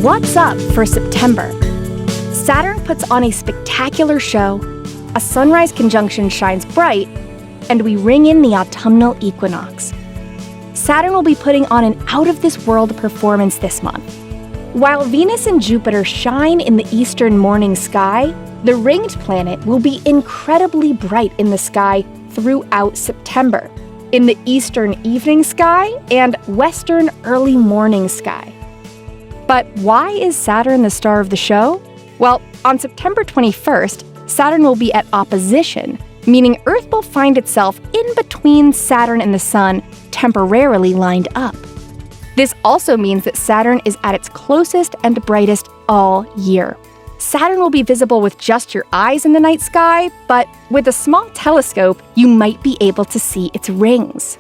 what's up for September? Saturn puts on a spectacular show, a sunrise conjunction shines bright, and we ring in the autumnal equinox. Saturn will be putting on an out-of-this-world performance this month. While Venus and Jupiter shine in the eastern morning sky, the ringed planet will be incredibly bright in the sky throughout September, in the eastern evening sky and western early morning sky. But why is Saturn the star of the show? Well, on September 21st, Saturn will be at opposition, meaning Earth will find itself in between Saturn and the Sun, temporarily lined up. This also means that Saturn is at its closest and brightest all year. Saturn will be visible with just your eyes in the night sky, but with a small telescope, you might be able to see its rings.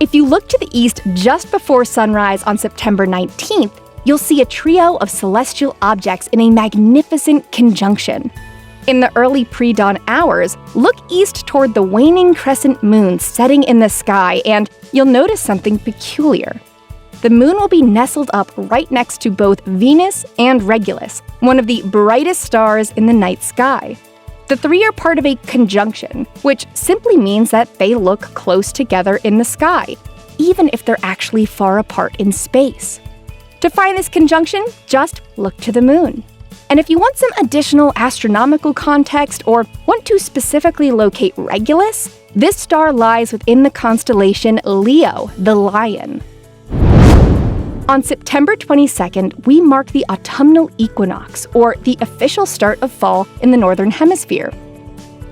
If you look to the east just before sunrise on September 19th, you'll see a trio of celestial objects in a magnificent conjunction. In the early pre-dawn hours, look east toward the waning crescent moon setting in the sky, and you'll notice something peculiar. The moon will be nestled up right next to both Venus and Regulus, one of the brightest stars in the night sky. The three are part of a conjunction, which simply means that they look close together in the sky, even if they're actually far apart in space. To find this conjunction, just look to the moon. And if you want some additional astronomical context or want to specifically locate Regulus, this star lies within the constellation Leo, the Lion. On September 22nd, we mark the autumnal equinox, or the official start of fall in the Northern Hemisphere.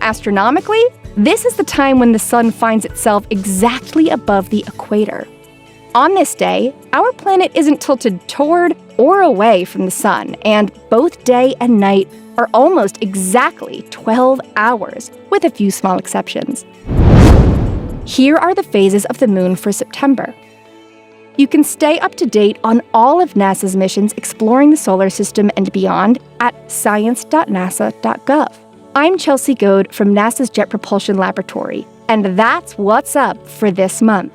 Astronomically, this is the time when the sun finds itself exactly above the equator. On this day, our planet isn't tilted toward or away from the sun, and both day and night are almost exactly 12 hours, with a few small exceptions. Here are the phases of the moon for September. You can stay up to date on all of NASA's missions exploring the solar system and beyond at science.nasa.gov. I'm Chelsea Goad from NASA's Jet Propulsion Laboratory, and that's what's up for this month.